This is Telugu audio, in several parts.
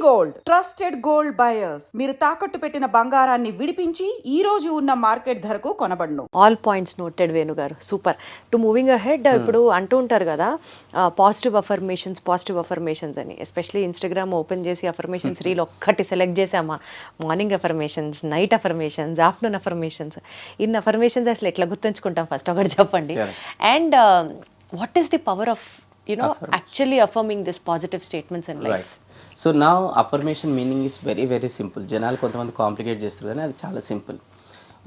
గోల్డ్ ట్రస్టెడ్ గోల్డ్ బయర్స్ మీరు తాకట్టు పెట్టిన బంగారాన్ని విడిపించి ఈ రోజు ఉన్న మార్కెట్ ధరకు కొనబడును. ఆల్ పాయింట్స్ నోటెడ్ వేణు గారు, సూపర్. టు మూవింగ్ అహెడ్, ఇప్పుడు అంటూ ఉంటారు కదా పాజిటివ్ అఫర్మేషన్స్ అని. ఎస్పెషలీ ఇన్స్టాగ్రామ్ ఓపెన్ చేసి అఫర్మేషన్స్ రీల్ ఒక్కటి సెలెక్ట్ చేసామా, morning affirmations, night affirmations, afternoon affirmations. ఇన్ని అఫర్మేషన్స్ అసలు ఎట్లా గుర్తుంచుకుంటాం ఫస్ట్ ఒకటి చెప్పండి. And what is the power of actually affirming this positive statements in life? Right. So now affirmation meaning is very very simple. జనాలు కొంతమంది కాంప్లికేట్ చేస్తారు కానీ అది చాలా సింపుల్.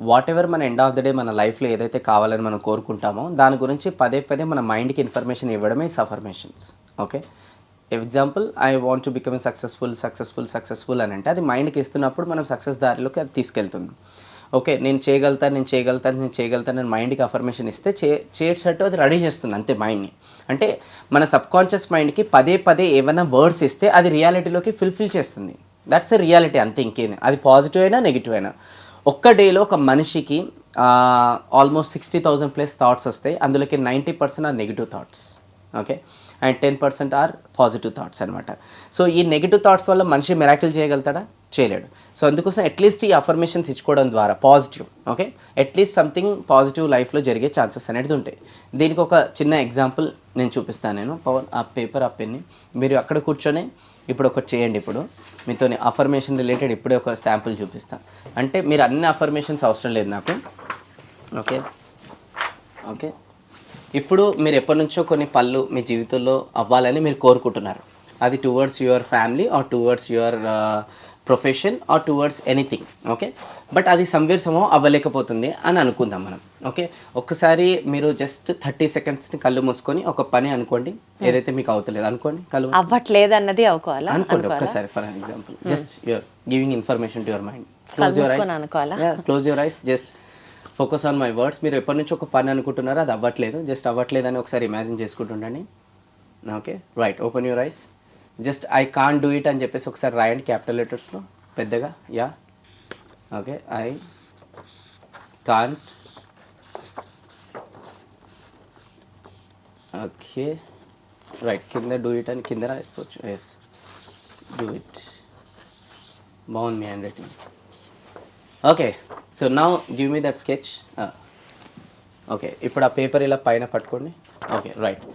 వాట్ ఎవర్ మన ఎండ్ ఆఫ్ ద డే మన లైఫ్లో ఏదైతే కావాలని మనం కోరుకుంటామో దాని గురించి పదే పదే మన మైండ్కి ఇన్ఫర్మేషన్ ఇవ్వడమే affirmations. Okay, example I want to become successful అని అంటే అది మైండ్కి ఇస్తున్నప్పుడు మనం సక్సెస్ దారిలోకి అది తీసుకెళ్తుంది. ఓకే, నేను చేయగలుగుతాను నేను మైండ్కి అఫర్మేషన్ ఇస్తే చేసేటట్టు అది రెడీ చేస్తుంది అంతే మైండ్ని. అంటే మన సబ్కాన్షియస్ మైండ్కి పదే పదే ఏమైనా వర్డ్స్ ఇస్తే అది రియాలిటీలోకి ఫుల్ఫిల్ చేస్తుంది. దట్స్ ఎ రియాలిటీ అంతే, ఇంకేంది. అది పాజిటివ్ అయినా నెగిటివ్ అయినా. ఒక్క డేలో ఒక మనిషికి ఆల్మోస్ట్ 60,000+ థాట్స్ వస్తాయి. అందులోకి 90% are negative thoughts. Okay, and 10% are positive thoughts అనమాట. సో ఈ నెగిటివ్ థాట్స్ వల్ల మనిషి మిరాకిల్ చేయగలుగుతాడా? చేయలేడు. సో అందుకోసం అట్లీస్ట్ ఈ అఫర్మేషన్స్ ఇచ్చుకోవడం ద్వారా positive, okay, at least something positive లైఫ్లో జరిగే ఛాన్సెస్ అనేది ఉంటాయి. దీనికి ఒక చిన్న ఎగ్జాంపుల్ నేను చూపిస్తాను. నేను పవన్ ఆ పేపర్ ఆ పెన్ని మీరు అక్కడ కూర్చొని ఇప్పుడు ఒకటి చేయండి. ఇప్పుడు మీతో అఫర్మేషన్ రిలేటెడ్ ఇప్పుడే ఒక శాంపుల్ చూపిస్తాను. అంటే మీరు అన్ని అఫర్మేషన్స్ అవసరం లేదు నాకు. ఓకే ఓకే ఇప్పుడు మీరు ఎప్పటి నుంచో కొన్ని పనులు మీ జీవితంలో అవ్వాలని మీరు కోరుకుంటున్నారు. అది towards your family or towards your profession or towards anything. Okay, but అది సమ్వేర్ అవ్వలేకపోతుంది అని అనుకుందాం మనం. ఓకే, ఒక్కసారి మీరు జస్ట్ 30 సెకండ్స్ని కళ్ళు మూసుకొని ఒక పని అనుకోండి, ఏదైతే మీకు అవుతలేదు అనుకోండి. కళ్ళు అవ్వట్లేదు అన్నది అనుకోండి ఒక్కసారి. For example just you're giving information to your mind. Close your eyes, just focus on my words. మీరు ఎప్పటి నుంచి ఒక పని అనుకుంటున్నారో అది అవ్వట్లేదు, జస్ట్ అవ్వట్లేదని ఒకసారి ఇమాజిన్ చేసుకుంటుండండి. Okay, right, open your eyes. Just I can't do it అని చెప్పేసి ఒకసారి రాయండి క్యాపిటల్ లెటర్స్లో పెద్దగా. Yeah, okay, I can't. Okay, right, కింద డూ ఇట్ అని కింద రాసుకోవచ్చు. Yes, do it. బాగుంది మీ handwriting. Okay, so now give me that sketch. Okay, ఇప్పుడు ఆ పేపర్ ఇలా పైన పట్టుకోండి. Okay, right,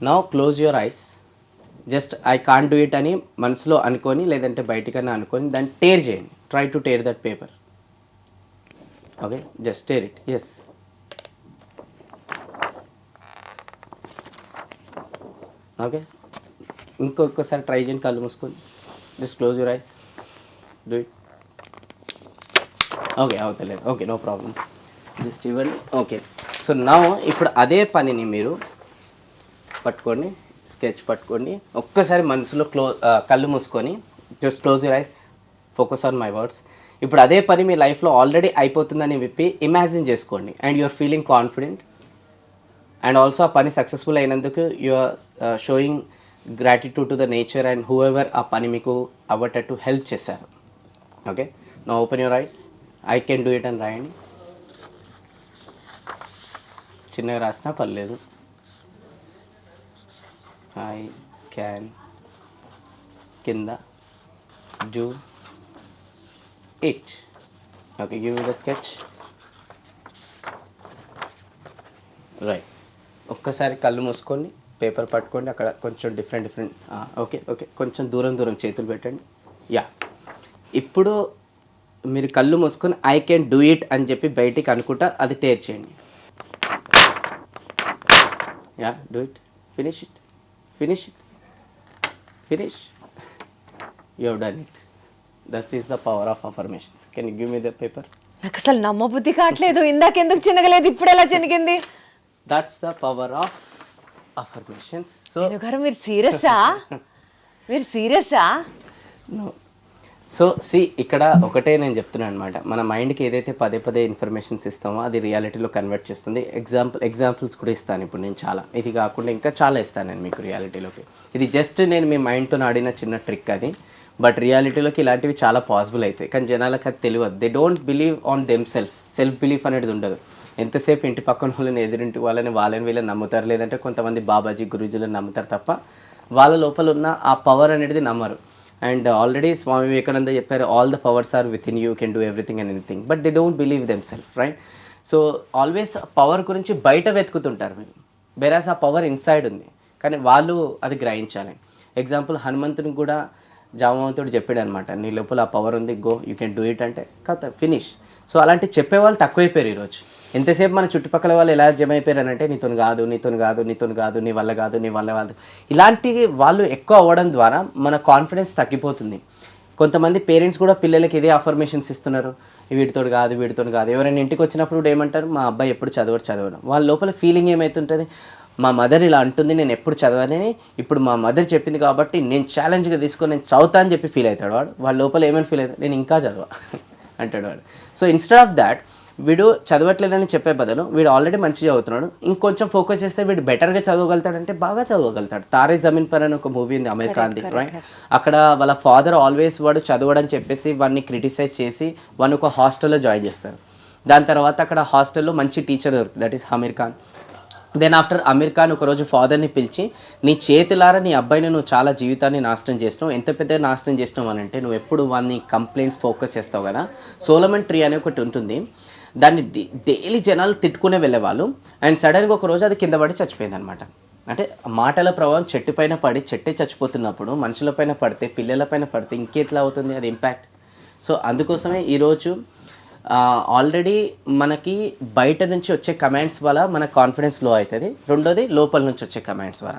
now close your eyes. Just I can't do it అని మనసులో అనుకొని లేదంటే బయటికన్నా అనుకొని దాన్ని టేర్ చేయండి. Try to tear that paper. Okay, just tear it. Yes, okay, ఇంకొకసారి ట్రై చేయండి కళ్ళు మూసుకొని. Just close your eyes, do it. Okay, అవుతలేదు. ఓకే, నో ప్రాబ్లం, జస్ట్ ఇవ్వండి. ఓకే, సో నా ఇప్పుడు అదే పనిని మీరు పట్టుకోండి, స్కెచ్ పట్టుకోండి. ఒక్కసారి మనసులో కళ్ళు మూసుకొని just close your ice, focus on my words. ఇప్పుడు అదే పని మీ లైఫ్లో ఆల్రెడీ అయిపోతుందని విప్పి ఇమాజిన్ చేసుకోండి. And you're feeling confident and also ఆ పని సక్సెస్ఫుల్ అయినందుకు you're showing gratitude to the nature and whoever ఆ పని మీకు అవ్వటట్టు హెల్ప్ చేశారు. Okay, now open your eyes. I can do it అని రాయండి. చిన్నగా రాసినా పర్లేదు. ఐ క్యాన్ కింద do it. Okay, give me the sketch. Right, ఒక్కసారి కళ్ళు మూసుకోండి, పేపర్ పట్టుకోండి. అక్కడ కొంచెం డిఫరెంట్ ఓకే ఓకే కొంచెం దూరం చేతులు పెట్టండి. యా, ఇప్పుడు మీరు కళ్ళు మూసుకొని ఐ కెన్ డూ ఇట్ అని చెప్పి బయటికి అనుకుంటా అది టేర్ చేయండి. Yeah, do it, finish it. Finish. You have done it. That is the power of affirmations. Can you give me the paper? నాకు అసలు నమ్మబుద్ధి కావట్లేదు. ఇందాకెందుకు చిన్నగలేదు, ఇప్పుడు ఎలా చినిగింది? That's the power of affirmations. So గారు మీరు సీరియసా? No. సో ఇక్కడ ఒకటే నేను చెప్తున్నాను అనమాట. మన మైండ్కి ఏదైతే పదే పదే ఇన్ఫర్మేషన్స్ ఇస్తామో అది రియాలిటీలో కన్వర్ట్ చేస్తుంది. ఎగ్జాంపుల్స్ కూడా ఇస్తాను ఇప్పుడు నేను చాలా. ఇది కాకుండా ఇంకా చాలా ఇస్తాను నేను మీకు రియాలిటీలోకి. ఇది జస్ట్ నేను మీ మైండ్తో ఆడిన చిన్న ట్రిక్ అది. బట్ రియాలిటీలోకి ఇలాంటివి చాలా పాసిబుల్ అవుతాయి. కానీ జనాలకు అది తెలియదు. They don't believe on self belief అనేది ఉండదు. ఎంతసేపు ఇంటి పక్కన వాళ్ళని ఎదురింటి వాళ్ళని వీళ్ళని నమ్ముతారు, లేదంటే కొంతమంది బాబాజీ గురూజీలను నమ్ముతారు తప్ప వాళ్ళ లోపల ఉన్న ఆ పవర్ అనేది నమ్మరు. అండ్ ఆల్రెడీ స్వామి వివేకానంద చెప్పారు, all the powers are within you, can do everything and anything, but they don't believe them self, right? So always power గురించి బయట వెతుకుతుంటారు మీరు, బెరాస్ ఆ పవర్ ఇన్సైడ్ ఉంది, కానీ వాళ్ళు అది గ్రహించాలి. ఎగ్జాంపుల్ హనుమంతుని కూడా జామవంతుడు చెప్పాడు అనమాట, నీ లోపల ఆ పవర్ ఉంది, go you can do it అంటే కథ ఫినిష్. సో అలాంటి చెప్పేవాళ్ళు తక్కువైపోయారు ఈరోజు. ఎంతసేపు మన చుట్టుపక్కల వాళ్ళు ఎలా జమ అయిపోయారు అంటే నీతోని కాదు, నీతోని కాదు, నీతోని కాదు, నీ వల్ల కాదు, నీ వల్ల కాదు, ఇలాంటి వాళ్ళు ఎక్కువ అవ్వడం ద్వారా మన కాన్ఫిడెన్స్ తగ్గిపోతుంది. కొంతమంది పేరెంట్స్ కూడా పిల్లలకి ఇదే అఫర్మేషన్స్ ఇస్తున్నారు, వీడితోడు కాదు, వీడితోడు కాదు. ఎవరైనా ఇంటికి వచ్చినప్పుడు కూడా ఏమంటారు, మా అబ్బాయి ఎప్పుడు చదవడం. వాళ్ళ లోపల ఫీలింగ్ ఏమవుతుంటుంది, మా మదర్ ఇలా అంటుంది, నేను ఎప్పుడు చదవని, ఇప్పుడు మా మదర్ చెప్పింది కాబట్టి నేను ఛాలెంజ్గా తీసుకొని నేను చదువుతా అని చెప్పి ఫీల్ అవుతాడు వాడు. వాళ్ళ లోపల ఏమైనా ఫీల్ అవుతాడు, నేను ఇంకా చదవ అంటాడు వాడు. సో ఇన్స్టెడ్ ఆఫ్ దాట్, వీడు చదవట్లేదని చెప్పే బదులు వీడు ఆల్రెడీ మంచిగా చదువుతున్నాడు, ఇంకొంచెం ఫోకస్ చేస్తే వీడు బెటర్గా చదవగలుగుతాడంటే బాగా చదవగలుగుతాడు. తారే జమీన్ పర్ అని ఒక మూవీ ఉంది అమెరికాది, రైట్? అక్కడ వాళ్ళ ఫాదర్ ఆల్వేస్ వాడు చదవడని చెప్పేసి వాడిని క్రిటిసైజ్ చేసి వాడిని ఒక హాస్టల్లో జాయిన్ చేస్తారు. దాని తర్వాత అక్కడ హాస్టల్లో మంచి టీచర్ దొరుకుతుంది, that is Aamir Khan. Then after Aamir Khan ఒకరోజు ఫాదర్ని పిలిచి, నీ చేతులారా నీ అబ్బాయిని నువ్వు చాలా జీవితాన్ని నాశనం చేసినావు, ఎంత పెద్ద నాశనం చేసినావు అని అంటే, నువ్వు ఎప్పుడు వాడిని కంప్లైంట్స్ ఫోకస్ చేస్తావు కదా. సోలమన్ ట్రీ అనే ఒకటి ఉంటుంది, దాన్ని డైలీ జనాలు తిట్టుకునే వెళ్ళేవాళ్ళు. అండ్ సడన్గా ఒక రోజు అది కింద పడి చచ్చిపోయింది అనమాట. అంటే మాటల ప్రభావం చెట్టు పైన పడి చెట్టే చచ్చిపోతున్నప్పుడు మనుషుల పైన పడితే, పిల్లల పైన పడితే ఇంకెట్లా అవుతుంది అది ఇంపాక్ట్. సో అందుకోసమే ఈరోజు ఆల్రెడీ మనకి బయట నుంచి వచ్చే కమెంట్స్ వల్ల మన కాన్ఫిడెన్స్ లో అవుతుంది. రెండోది లోపల నుంచి వచ్చే కమెంట్స్ వల్ల.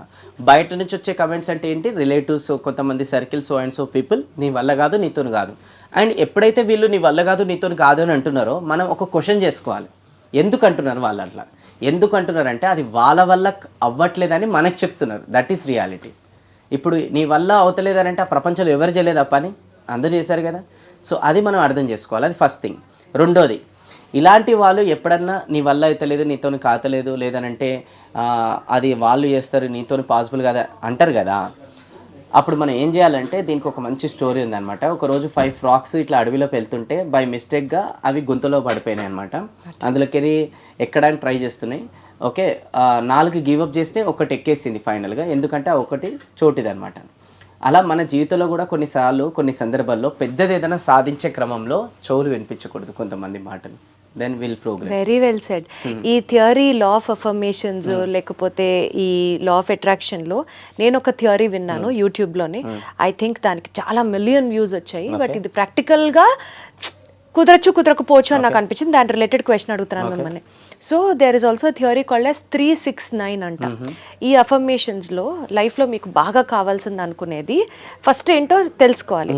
బయట నుంచి వచ్చే కమెంట్స్ అంటే ఏంటి, రిలేటివ్స్, కొంతమంది circle, so and so people, నీ వల్ల కాదు, నీతోని కాదు. అండ్ ఎప్పుడైతే వీళ్ళు నీ వల్ల కాదు, నీతోని కాదు అని అంటున్నారో మనం ఒక క్వశ్చన్ చేసుకోవాలి, ఎందుకు అంటున్నారు వాళ్ళు అట్లా. ఎందుకు అంటున్నారంటే అది వాళ్ళ వల్ల అవ్వట్లేదని మనకు చెప్తున్నారు, దట్ ఈస్ రియాలిటీ. ఇప్పుడు నీ వల్ల అవుతలేదనంటే ఆ ప్రపంచంలో ఎవరు చేయలేదు ఆ పని, అందరూ చేశారు కదా. సో అది మనం అర్థం చేసుకోవాలి, అది ఫస్ట్ థింగ్. రెండోది, ఇలాంటి వాళ్ళు ఎప్పుడన్నా నీ వల్ల అవుతలేదు, నీతోని కాతలేదు, లేదనంటే అది వాళ్ళు చేస్తారు, నీతోని పాసిబుల్ కదా అంటారు కదా. అప్పుడు మనం ఏం చేయాలంటే, దీనికి ఒక మంచి స్టోరీ ఉందన్నమాట. ఒకరోజు 5 ఫ్రాక్స్ ఇట్లా అడవిలోకి వెళ్తుంటే బై మిస్టేక్గా అవి గుంతలో పడిపోయినాయి అనమాట. అందులోకి ఎక్కడానికి ట్రై చేస్తున్నాయి. ఓకే, 4 గివప్ చేస్తే ఒకటి ఎక్కేసింది ఫైనల్గా, ఎందుకంటే ఆ ఒకటి చోటిది అనమాట. అలా మన జీవితంలో కూడా కొన్నిసార్లు కొన్ని సందర్భాల్లో పెద్దది ఏదైనా సాధించే క్రమంలో చెవులు వినిపించకూడదు కొంతమంది మాటలు, then will progress. Very well said. ఈ థియరీ లా ఆఫ్ అఫర్మేషన్స్ లేకపోతే ఈ లా ఆఫ్ అట్రాక్షన్లో నేను ఒక థియరీ విన్నాను యూట్యూబ్లోనే. ఐ థింక్ దానికి చాలా మిలియన్ వ్యూస్ వచ్చాయి. బట్ ఇది ప్రాక్టికల్గా కుదరకపోవచ్చు అని నాకు అనిపించింది. దాని రిలేటెడ్ క్వశ్చన్ అడుగుతున్నాను మిమ్మల్ని. So there is also theory called as 369 అంట. ఈ అఫర్మేషన్స్లో లైఫ్లో మీకు బాగా కావాల్సింది అనుకునేది ఫస్ట్ ఏంటో తెలుసుకోవాలి.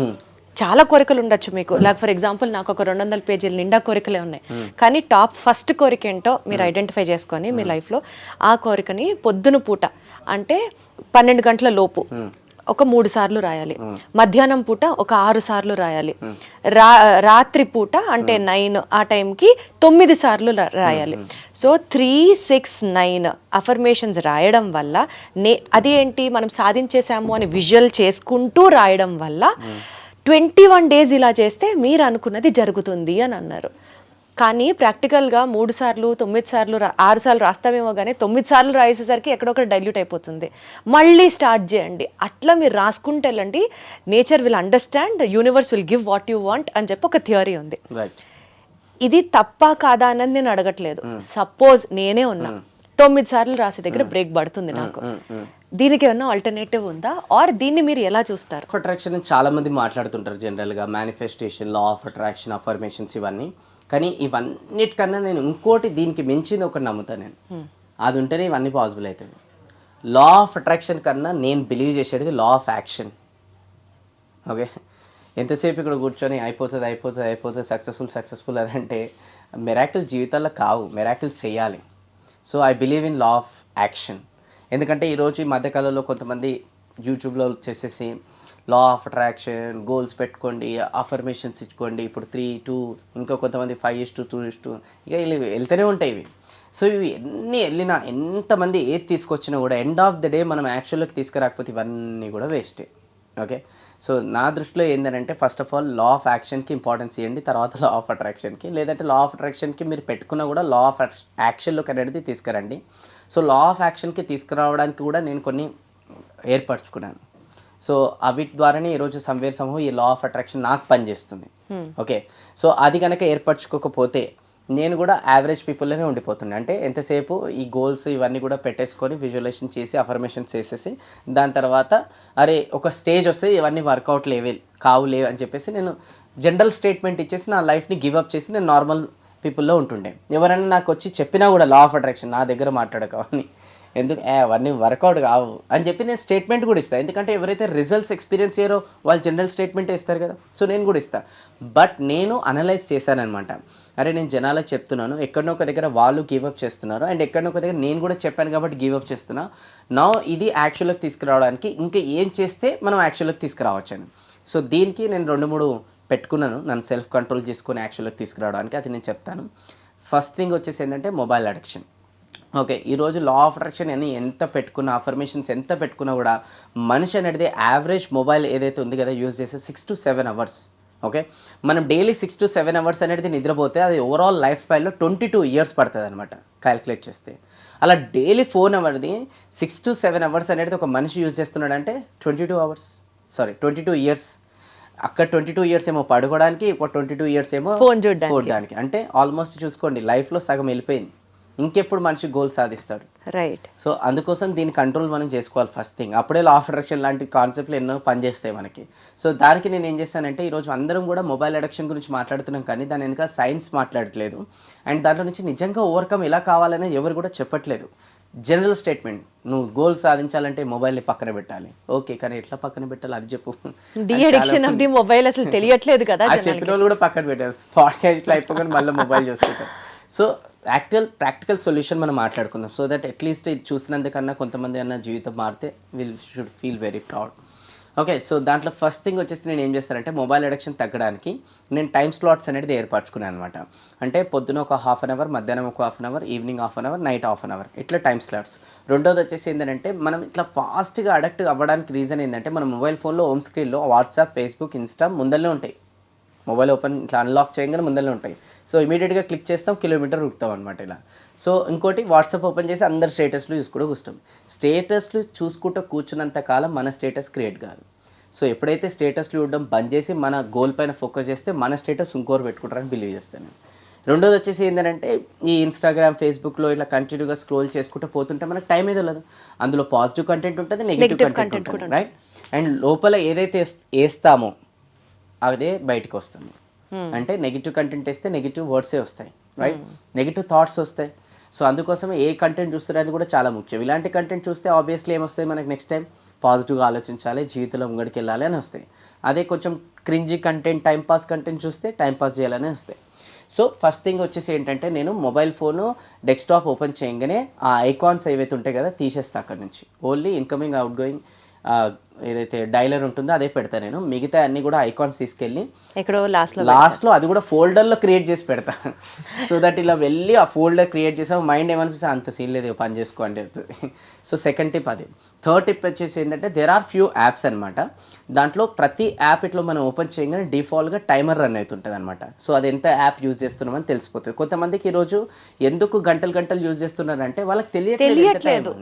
చాలా కోరికలు ఉండొచ్చు మీకు, లైక్ ఫర్ ఎగ్జాంపుల్ నాకు ఒక 200 పేజీల నిండా కోరికలే ఉన్నాయి, కానీ టాప్ ఫస్ట్ కోరిక ఏంటో మీరు ఐడెంటిఫై చేసుకొని మీ లైఫ్లో ఆ కోరికని పొద్దున పూట అంటే 12 గంటల లోపు ఒక 3 సార్లు రాయాలి, మధ్యాహ్నం పూట ఒక 6 సార్లు రాయాలి, రాత్రి పూట అంటే 9 ఆ టైంకి 9 సార్లు రాయాలి. సో 369 అఫర్మేషన్స్ రాయడం వల్ల అది ఏంటి, మనం సాధించేసాము అని విజువల్ చేసుకుంటూ రాయడం వల్ల 21 డేస్ ఇలా చేస్తే మీరు అనుకున్నది జరుగుతుంది అని అన్నారు. కానీ ప్రాక్టికల్గా 3 సార్లు 9 సార్లు 6 సార్లు రాస్తామేమో కానీ 9 సార్లు రాసేసరికి ఎక్కడొక్కడ డైల్యూట్ అయిపోతుంది. మళ్ళీ స్టార్ట్ చేయండి, అట్లా మీరు రాసుకుంటే వెళ్ళండి. Nature will understand, universe will give what you want అని చెప్పి ఒక థియరీ ఉంది. ఇది తప్ప కాదా అన్నది నేను అడగట్లేదు. సపోజ్ నేనే ఉన్నా 9 సార్లు రాసే దగ్గర బ్రేక్ పడుతుంది నాకు, దీనికి ఏమన్నా ఆల్టర్నేటివ్ ఉందా, ఆర్ దీన్ని మీరు ఎలా చూస్తారు? అట్రాక్షన్ చాలా మంది మాట్లాడుతుంటారు జనరల్గా, manifestation, law of attraction, affirmations ఇవన్నీ. కానీ ఇవన్నిటికన్నా నేను ఇంకోటి దీనికి మించింది ఒకటి నమ్ముతాను నేను, అది ఉంటేనే ఇవన్నీ పాసిబుల్ అవుతుంది. లా ఆఫ్ అట్రాక్షన్ కన్నా నేను బిలీవ్ చేసేది లా ఆఫ్ యాక్షన్. ఓకే, ఎంతసేపు ఇక్కడ కూర్చొని అయిపోతుంది సక్సెస్ఫుల్ అని అంటే మిరాకిల్ జీవితాల్లో కావు, మిరాకిల్ చేయాలి. So I believe in law of action. ఎందుకంటే ఈరోజు ఈ మధ్యకాలంలో కొంతమంది యూట్యూబ్లో చేసేసి లా ఆఫ్ అట్రాక్షన్, గోల్స్ పెట్టుకోండి, అఫర్మేషన్స్ ఇచ్చుకోండి, ఇప్పుడు 3-2, ఇంకా కొంతమంది 5:2:2 ఇక వెళ్తూనే ఉంటాయి ఇవి. సో ఇవి ఎన్ని వెళ్ళినా, ఎంతమంది ఏది తీసుకొచ్చినా కూడా ఎండ్ ఆఫ్ ద డే మనం యాక్చువల్లోకి తీసుకురాకపోతే ఇవన్నీ కూడా వేస్టే. ఓకే, సో నా దృష్టిలో ఏంటంటే first of all law of యాక్షన్కి ఇంపార్టెన్స్ ఇవ్వండి, తర్వాత లా ఆఫ్ అట్రాక్షన్కి. లేదంటే లా ఆఫ్ అట్రాక్షన్కి మీరు పెట్టుకున్నా కూడా లా ఆఫ్ యాక్షన్లోకి అనేది తీసుకురండి. సో లా ఆఫ్ యాక్షన్కి తీసుకురావడానికి కూడా నేను కొన్ని ఏర్పరచుకున్నాను. సో వీటి ద్వారానే ఈరోజు సమ్వేర్ సమూహం ఈ లా ఆఫ్ అట్రాక్షన్ నాకు పనిచేస్తుంది. ఓకే, సో అది కనుక ఏర్పరచుకోకపోతే నేను కూడా యావరేజ్ పీపుల్లోనే ఉండిపోతుండే. అంటే ఎంతసేపు ఈ గోల్స్ ఇవన్నీ కూడా పెట్టేసుకొని విజువలైజేషన్ చేసి అఫర్మేషన్స్ చేసేసి దాని తర్వాత అరే ఒక స్టేజ్ వస్తే ఇవన్నీ వర్కౌట్ కావులే అని చెప్పేసి నేను జనరల్ స్టేట్మెంట్ ఇచ్చేసి నా లైఫ్ని గివప్ చేసి నేను నార్మల్ పీపుల్లో ఉంటుండే. ఎవరైనా నాకు వచ్చి చెప్పినా కూడా లా ఆఫ్ అట్రాక్షన్ నా దగ్గర మాట్లాడకవని, ఎందుకు అవన్నీ వర్కౌట్ కావు అని చెప్పి నేను స్టేట్మెంట్ కూడా ఇస్తాను. ఎందుకంటే ఎవరైతే రిజల్ట్స్ ఎక్స్పీరియన్స్ చేయరో వాళ్ళు జనరల్ స్టేట్మెంట్ ఇస్తారు కదా, సో నేను కూడా ఇస్తాను. బట్ నేను అనలైజ్ చేశానమాట. అరే నేను జనాలకు చెప్తున్నాను, ఎక్కడనో ఒక దగ్గర వాళ్ళు గివప్ చేస్తున్నారు అండ్ ఎక్కడనో ఒక దగ్గర నేను కూడా చెప్పాను కాబట్టి గివప్ చేస్తున్నా. నా ఇది యాక్చువల్కి తీసుకురావడానికి ఇంకా ఏం చేస్తే మనం యాక్చువల్కి తీసుకురావచ్చని. సో దీనికి నేను 2-3 పెట్టుకున్నాను నన్ను సెల్ఫ్ కంట్రోల్ చేసుకొని యాక్చువల్కి తీసుకురావడానికి. అది నేను చెప్తాను. ఫస్ట్ థింగ్ వచ్చేసి ఏంటంటే మొబైల్ అడిక్షన్. ఓకే, ఈరోజు లా ఆఫ్ అట్రాక్షన్ అని ఎంత పెట్టుకున్నా, అఫర్మేషన్స్ ఎంత పెట్టుకున్నా కూడా మనిషి అనేది యావరేజ్ మొబైల్ ఏదైతే ఉంది కదా యూజ్ చేసే 6 to 7 hours. ఓకే, మనం డైలీ 6 to 7 hours అనేది నిద్రపోతే అది ఓవరాల్ లైఫ్ స్టైల్లో 22 years పడుతుంది అనమాట క్యాలిక్యులేట్ చేస్తే. అలా డైలీ ఫోన్ అనేది 6 to 7 hours అనేది ఒక మనిషి యూజ్ చేస్తున్నాడంటే 22 years. అక్కడ 22 years ఏమో పడుకోవడానికి, ఒక 22 years ఏమో ఫోన్ చూడడానికి. అంటే ఆల్మోస్ట్ చూసుకోండి లైఫ్లో సగం వెళ్ళిపోయింది. ఇంకెప్పుడు మనిషి గోల్ సాధిస్తాడు? రైట్. సో అందుకోసం దీని కంట్రోల్ మనం చేసుకోవాలి ఫస్ట్ థింగ్. అప్పుడే లా ఆఫ్ అట్రాక్షన్ లాంటి కాన్సెప్ట్లు ఎన్నో పనిచేస్తాయి మనకి. సో దానికి నేను ఏం చేస్తానంటే ఈరోజు అందరం కూడా మొబైల్ అడిక్షన్ గురించి మాట్లాడుతున్నాం కానీ దాని వెనక సైన్స్ మాట్లాడట్లేదు అండ్ దాంట్లో నుంచి నిజంగా ఓవర్కమ్ ఎలా కావాలనేది ఎవరు కూడా చెప్పట్లేదు. జనరల్ స్టేట్మెంట్, నువ్వు గోల్ సాధించాలంటే మొబైల్ని పక్కన పెట్టాలి. ఓకే, కానీ ఎట్లా పక్కన పెట్టాలి అది చెప్పు. The addiction of the mobile అసలు తెలియట్లేదు కదా. చెప్పిన వాళ్ళు కూడా పక్కన పెట్టారు, పాడ్కాస్ట్లో అయిపోయి మళ్ళీ మొబైల్ చూసుకుంటారు. సో ప్రాక్టికల్ సొల్యూషన్ మనం మాట్లాడుకుందాం. సో దట్ అట్లీస్ట్ ఇది చూసినందుకన్నా కొంతమంది అన్న జీవితం మారితే should feel very proud. Okay, so దాంట్లో ఫస్ట్ థింగ్ వచ్చేసి నేను ఏం చేస్తానంటే మొబైల్ అడిక్షన్ తగ్గడానికి నేను టైం స్లాట్స్ అనేది ఏర్పరచుకున్నాను అనమాట. అంటే పొద్దున ఒక 1/2 hour, మధ్యాహ్నం ఒక 1/2 hour, evening 1/2 hour, night 1/2 hour, ఇట్లా టైం స్లాట్స్. రెండోది వచ్చేసి ఏంటంటే మనం ఇట్లా ఫాస్ట్గా అడిక్ట్ అవ్వడానికి రీజన్ ఏంటంటే మన మొబైల్ ఫోన్లో హోమ్ స్క్రీన్లో వాట్సాప్, ఫేస్బుక్, ఇన్స్టా ముందరనే ఉంటాయి. మొబైల్ ఓపెన్ ఇట్లా అన్లాక్ చేయగానే ముందరనే ఉంటాయి. సో ఇమీడియట్గా క్లిక్ చేస్తాం, కిలోమీటర్ ఉరుకుతాం అనమాట ఇలా. సో ఇంకోటి వాట్సాప్ ఓపెన్ చేసి అందరు స్టేటస్లు చూసుకుంటూ కూర్చుంటాం. స్టేటస్లు చూసుకుంటూ కూర్చున్నంత కాలం మన స్టేటస్ క్రియేట్ కాదు. సో ఎప్పుడైతే స్టేటస్లు చూడడం బంద్ చేసి మన గోల్ పైన ఫోకస్ చేస్తే మన స్టేటస్ ఇంకోరు పెట్టుకుంటారని బిలీవ్ చేస్తాను. రెండోది వచ్చేసి ఏంటంటే ఈ ఇన్స్టాగ్రామ్, ఫేస్బుక్లో ఇట్లా కంటిన్యూగా స్క్రోల్ చేసుకుంటూ పోతుంటే మనకు టైం ఏదో లేదు. అందులో పాజిటివ్ కంటెంట్ ఉంటుంది, నెగిటివ్ కంటెంట్ ఉంటుంది, రైట్? అండ్ లోపల ఏదైతే వేస్తామో అదే బయటకు వస్తుంది. అంటే నెగిటివ్ కంటెంట్ వేస్తే నెగిటివ్ వర్డ్సే వస్తాయి, రైట్? నెగిటివ్ థాట్స్ వస్తాయి. సో అందుకోసమే ఏ కంటెంట్ చూస్తారని కూడా చాలా ముఖ్యం. ఇలాంటి కంటెంట్ చూస్తే ఆబ్వియస్లీ ఏమొస్తాయి మనకి నెక్స్ట్ టైం పాజిటివ్గా ఆలోచించాలి, జీవితంలో ముంగడికి వెళ్ళాలి అని వస్తాయి. అదే కొంచెం క్రింజీ కంటెంట్, టైంపాస్ కంటెంట్ చూస్తే టైంపాస్ చేయాలని వస్తాయి. సో ఫస్ట్ థింగ్ వచ్చేసి ఏంటంటే నేను మొబైల్ ఫోను డెస్క్టాప్ ఓపెన్ చేయగానే ఆ ఐకాన్స్ ఏవైతే ఉంటాయి కదా తీసేస్తా అక్కడ నుంచి. ఓన్లీ ఇన్కమింగ్, అవుట్ గోయింగ్ ఏదైతే డైలర్ ఉంటుందో అదే పెడతా నేను. మిగతా అన్ని కూడా ఐకాన్స్ తీసుకెళ్ళి ఎక్కడో లాస్ట్లో అది కూడా ఫోల్డర్లో క్రియేట్ చేసి పెడతా. సో దట్ ఇలా వెళ్ళి ఆ ఫోల్డర్ క్రియేట్ చేసావు మైండ్ ఏమనిపిస్తే అంత సీన్ లేదు పని చేసుకో అని చెప్తుంది. సో సెకండ్ టిప్ అది. థర్డ్ టిప్ వచ్చేసి ఏంటంటే దేర్ ఆర్ ఫ్యూ యాప్స్ అనమాట. దాంట్లో ప్రతి యాప్ ఇట్లా మనం ఓపెన్ చేయగానే డిఫాల్ట్గా టైమర్ రన్ అవుతుంటుంది అనమాట. సో అది ఎంత యాప్ యూజ్ చేస్తున్నామని తెలిసిపోతుంది. కొంతమందికి ఈరోజు ఎందుకు గంటలు యూజ్ చేస్తున్నారంటే వాళ్ళకి తెలియట్లేదు.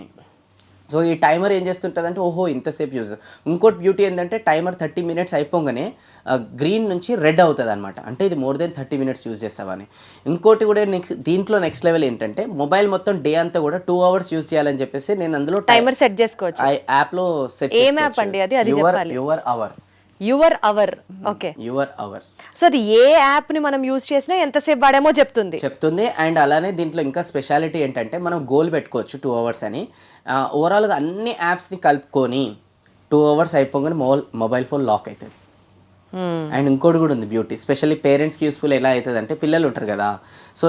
సో ఈ టైమర్ ఏం చేస్తుంటుంది అంటే ఓహో ఇంతసేపు యూజ్. ఇంకోటి బ్యూటీ ఏంటంటే టైమర్ 30 minutes అయిపోగానే గ్రీన్ నుంచి రెడ్ అవుతుంది అనమాట. అంటే ఇది మోర్ దెన్ 30 minutes యూజ్ చేస్తావని. ఇంకోటి కూడా దీంట్లో నెక్స్ట్ లెవెల్ ఏంటంటే మొబైల్ మొత్తం డే అంతా కూడా 2 hours యూజ్ చేయాలని చెప్పేసి నేను అందులో టైమర్ సెట్ చేసుకోవచ్చు. యాప్లో సెట్ ఏం యాప్ అండి అది? Your hour. Okay, your hour. So అది ఏ యాప్ ని మనం యూజ్ చేసినా ఎంతసేపు వాడేమో చెప్తుంది. అండ్ అలానే దీంట్లో ఇంకా స్పెషాలిటీ ఏంటంటే మనం గోల్ పెట్టుకోవచ్చు 2 hours అని. ఓవరాల్గా అన్ని యాప్స్ని కలుపుకొని 2 hours అయిపోగానే మొబైల్ ఫోన్ లాక్ అవుతుంది. అండ్ ఇంకోటి కూడా ఉంది బ్యూటీ, స్పెషల్లీ పేరెంట్స్కి యూస్ఫుల్ ఎలా అవుతుంది అంటే పిల్లలు ఉంటారు కదా. సో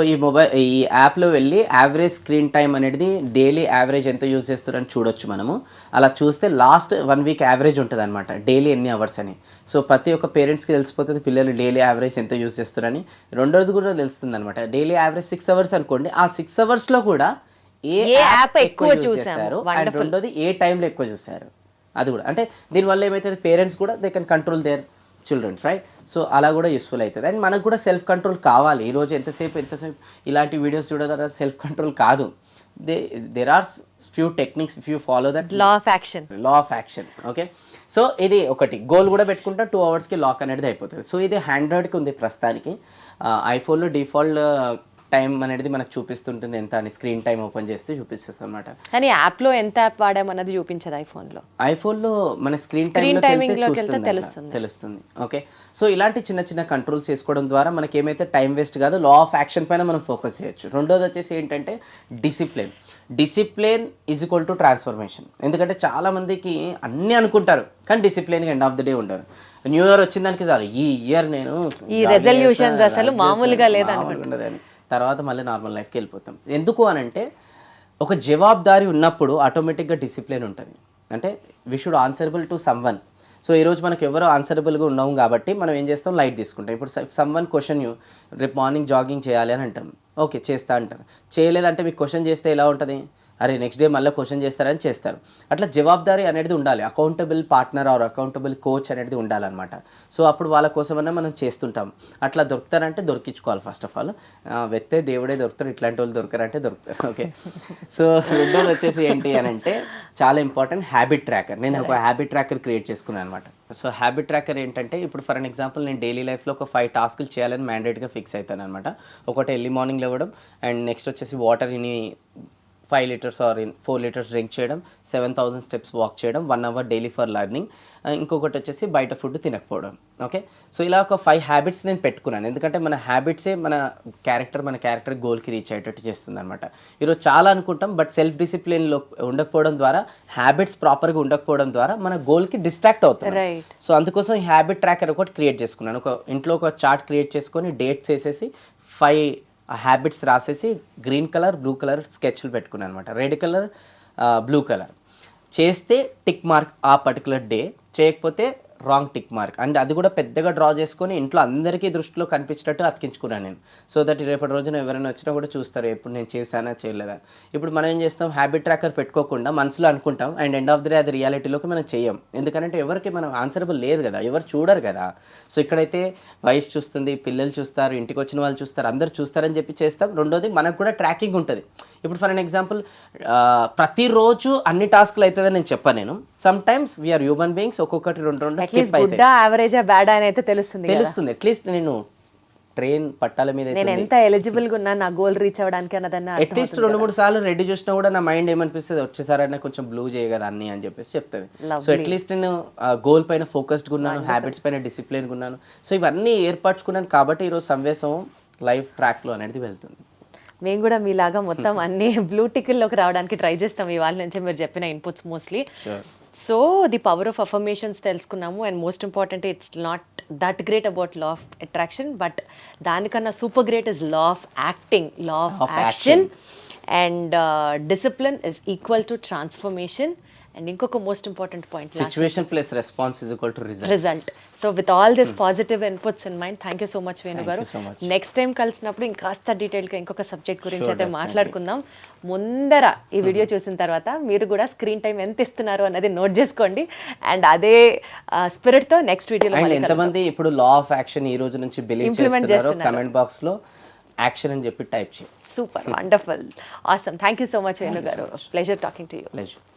ఈ యాప్లో వెళ్ళి యావరేజ్ స్క్రీన్ టైం అనేది డైలీ యావరేజ్ ఎంత యూజ్ చేస్తారని చూడొచ్చు మనము. అలా చూస్తే లాస్ట్ 1 week యావరేజ్ ఉంటుంది అనమాట, డైలీ ఎన్ని అవర్స్ అని. సో ప్రతి ఒక్క పేరెంట్స్కి తెలిసిపోతుంది పిల్లలు డైలీ యావరేజ్ ఎంత యూజ్ చేస్తారని. రెండోది కూడా తెలుస్తుంది అనమాట. డైలీ యావరేజ్ 6 hours అనుకోండి, ఆ 6 hours కూడా ఏ యాప్ ఎక్కువ చూసారు అండ్ రెండోది ఏ టైంలో ఎక్కువ చూసారు అది కూడా. అంటే దీనివల్ల ఏమవుతుంది పేరెంట్స్ కూడా they can control their childrens, right? So అలా కూడా యూస్ఫుల్ అవుతుంది. అండ్ మనకు కూడా సెల్ఫ్ కంట్రోల్ కావాలి. ఈరోజు ఎంతసేపు ఇలాంటి వీడియోస్ చూడడం ద్వారా సెల్ఫ్ కంట్రోల్ కాదు. There are few techniques if you follow that law of action. Law of action. Okay, so ఇది ఒకటి గోల్ కూడా పెట్టుకుంటా 2 అవర్స్కి లాక్ అనేది అయిపోతుంది. సో ఇది ఆండ్రాయిడ్కి ఉంది ప్రస్తుతానికి. ఐఫోన్లో డిఫాల్ట్ టైం అనేది మనకు చూపిస్తుంటుంది ఎంత అని, స్క్రీన్ టైం ఓపెన్ చేస్తే చూపిస్తుంది అనమాట. కానీ యాప్లో ఎంత యాప్ వాడామన్నది చూపించదు ఐఫోన్లో. ఐఫోన్లో మన స్క్రీన్ టైమింగ్లోకి వెళ్తే తెలుస్తుంది. ఓకే, సో ఇలాంటి చిన్న చిన్న కంట్రోల్స్ చేసుకోవడం ద్వారా మనకి ఏమైతే టైం వేస్ట్ కాదు, లా ఆఫ్ యాక్షన్ పైన మనం ఫోకస్ చేయొచ్చు. రెండోది వచ్చేసి ఏంటంటే discipline is equal to transformation. ఎందుకంటే చాలా మందికి అన్నీ అనుకుంటారు కానీ డిసిప్లిన్గా ఎండ్ ఆఫ్ ది డే ఉంటారు. న్యూ ఇయర్ వచ్చిందానికి చాలు ఈ ఇయర్ నేను ఈ రెజల్యూషన్స్ అసలు మామూలుగా ఉండదని తర్వాత మళ్ళీ నార్మల్ లైఫ్కి వెళ్ళిపోతాం. ఎందుకు అని అంటే ఒక జవాబుదారీ ఉన్నప్పుడు ఆటోమేటిక్గా డిసిప్లిన్ ఉంటుంది. అంటే we should answerable to someone. So ఈరోజు మనకు ఎవరో ఆన్సరబుల్గా ఉన్నాం కాబట్టి మనం ఏం చేస్తాం, లైట్ తీసుకుంటాం. ఇప్పుడు సమ్వన్ క్వశ్చన్ యూ రేపు మార్నింగ్ జాగింగ్ చేయాలి అని అంటాం, ఓకే చేస్తా అంటారు. చేయలేదంటే మీకు క్వశ్చన్ చేస్తే ఎలా ఉంటుంది, అరే నెక్స్ట్ డే మళ్ళీ క్వశ్చన్ చేస్తారని చేస్తారు. అట్లా జవాబుదారీ అనేది ఉండాలి, accountable partner or accountable coach అనేది ఉండాలన్నమాట. సో అప్పుడు వాళ్ళ కోసమన్నా మనం చేస్తుంటాం. అట్లా దొరుకుతారంటే దొరికించుకోవాలి ఫస్ట్ ఆఫ్ ఆల్. వెత్తే దేవుడే దొరుకుతారు, ఇట్లాంటి వాళ్ళు దొరకరంటే దొరుకుతారు. ఓకే, సో రెండోది వచ్చేసి ఏంటి అని అంటే చాలా ఇంపార్టెంట్ హ్యాబిట్ ట్రాకర్. నేను ఒక హ్యాబిట్ ట్రాకర్ క్రియేట్ చేసుకున్నాను అనమాట. సో హ్యాబిట్ ట్రాకర్ ఏంటంటే ఇప్పుడు ఫర్ అన్ ఎగ్జాంపుల్ నేను డైలీ లైఫ్లో ఒక 5 టాస్కులు చేయాలని మ్యాండేట్గా ఫిక్స్ అవుతాను అనమాట. ఒకటి ఎర్లీ మార్నింగ్ లేవడం, అండ్ నెక్స్ట్ వచ్చేసి వాటర్ ఇని 5 లీటర్స్ ఆర్ 4 లీటర్స్ డ్రింక్ చేయడం, 7000 స్టెప్స్ వాక్ చేయడం, 1 అవర్ డైలీ ఫర్ లర్నింగ్, ఇంకొకటి వచ్చేసి బయట ఫుడ్ తినకపోవడం. ఓకే, సో ఇలా ఒక 5 హ్యాబిట్స్ నేను పెట్టుకున్నాను. ఎందుకంటే మన హ్యాబిట్సే మన క్యారెక్టర్ గోల్కి రీచ్ అయ్యేటట్టు చేస్తుంది అనమాట. ఈరోజు చాలా అనుకుంటాం బట్ సెల్ఫ్ డిసిప్లిన్లో ఉండకపోవడం ద్వారా, హ్యాబిట్స్ ప్రాపర్గా ఉండకపోవడం ద్వారా మన గోల్కి డిస్ట్రాక్ట్ అవుతుంది. సో అందుకోసం ఈ హ్యాబిట్ ట్రాకర్ ఒకటి క్రియేట్ చేసుకున్నాను. ఇంట్లో ఒక చార్ట్ క్రియేట్ చేసుకొని డేట్స్ వేసేసి 5 హ్యాబిట్స్ రాసేసి గ్రీన్ కలర్ బ్లూ కలర్ స్కెచ్లు పెట్టుకున్నాను అనమాట. రెడ్ కలర్ బ్లూ కలర్ చేస్తే టిక్ మార్క్ ఆ పర్టికులర్ డే, చేయకపోతే రాంగ్ టిక్ మార్క్. అండ్ అది కూడా పెద్దగా డ్రా చేసుకొని ఇంట్లో అందరికీ దృష్టిలో కనిపించేటట్టు అతికించుకున్నాను నేను. సో దట్ రేపటి రోజున ఎవరైనా వచ్చినా కూడా చూస్తారు ఎప్పుడు నేను చేశానా చేయలేదా. ఇప్పుడు మనం ఏం చేస్తాం, హ్యాబిట్ ట్రాకర్ పెట్టుకోకుండా మనసులో అనుకుంటాం and end of the day అది రియాలిటీలోకి మనం చేయం. ఎందుకంటే ఎవరికి మనం ఆన్సరబుల్ లేదు కదా, ఎవరు చూడరు కదా. సో ఇక్కడైతే వైఫ్ చూస్తుంది, పిల్లలు చూస్తారు, ఇంటికి వచ్చిన వాళ్ళు చూస్తారు, అందరు చూస్తారని చెప్పి చేస్తాం. రెండోది మనకు కూడా ట్రాకింగ్ ఉంటుంది. ఇప్పుడు ఫర్ అన్ ఎగ్జాంపుల్ ప్రతిరోజు అన్ని టాస్క్లు అవుతుందని నేను చెప్పాను. నేను sometimes we are human beings, ఒక్కొక్కటి రెండు తెలుస్తుంది. అట్లీస్ట్ నేను ట్రైన్ పట్టాల మీద నేను ఎంత ఎలిజిబుల్ గా ఉన్నా నా గోల్ రీచ్ అవ్వడానికి అన్నదన్న అట్లీస్ట్ 2-3 సార్లు రెడీ చూసినా కూడా నా మైండ్ ఏమనిపిస్తుంది, వచ్చేసారన్నా కొంచెం బ్లూ చేయగలరు అన్ని అని చెప్పేసి చెప్తుంది. సో అట్లీస్ట్ నేను గోల్ పైన ఫోకస్డ్గా ఉన్నాను, హ్యాబిట్స్ పైన డిసిప్లిన్గా ఉన్నాను. సో ఇవన్నీ ఏర్పరచుకున్నాను కాబట్టి ఈరోజు సంవేశం లైఫ్ ట్రాక్లో అనేది వెళ్తుంది. మేము కూడా మీలాగా మొత్తం అన్ని బ్లూ టిక్ల్లోకి రావడానికి ట్రై చేస్తాం ఇవాళ నుంచి మీరు చెప్పిన inputs mostly. So the power of affirmations తెలుసుకున్నాము. And most important it's not that great about law of attraction, but దానికన్నా super great is law of acting, law of action. And discipline is equal to transformation. And ఇంకొక most important point, situation plus response is equal to result. So with all this positive inputs in mind, thank you so much Venu గారు. నెక్స్ట్ టైం కలిసినప్పుడు ఇంకాస్త డీటెయిల్గా ఇంకొక సబ్జెక్ట్ గురించి అయితే మాట్లాడుకుందాం. ముందర ఈ వీడియో చూసిన తర్వాత మీరు కూడా స్క్రీన్ టైం ఎంత ఇస్తున్నారు అన్నది నోట్ చేసుకోండి. అండ్ అదే స్పిరిట్తో నెక్స్ట్ వీడియోలో ఎంతమంది ఇప్పుడు లా ఆఫ్ యాక్షన్ ఈ రోజు నుంచి ఇంప్లిమెంట్ చేస్తున్నారు కమెంట్ బాక్స్లో యాక్షన్ అని చెప్పి టైప్ చేయండి. Super, wonderful, awesome. Thank you so much Venu గారు. Pleasure talking to you.